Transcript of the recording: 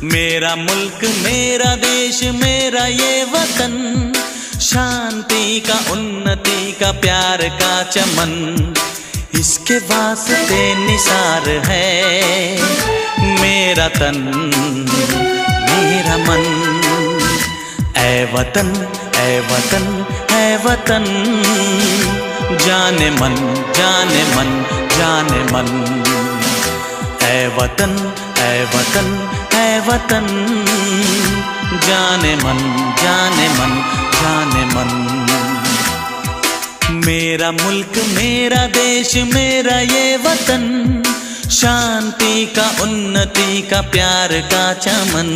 मेरा मुल्क मेरा देश मेरा ये वतन, शांति का उन्नति का प्यार का चमन, इसके वास्ते निसार है मेरा तन मेरा मन। ऐ वतन ऐ वतन ऐ वतन, जाने मन जाने मन जाने मन। ऐ वतन ऐ वतन ऐ वतन, जाने मन जाने मन जाने मन। मेरा मुल्क मेरा देश मेरा ये वतन, शांति का उन्नति का प्यार का चमन।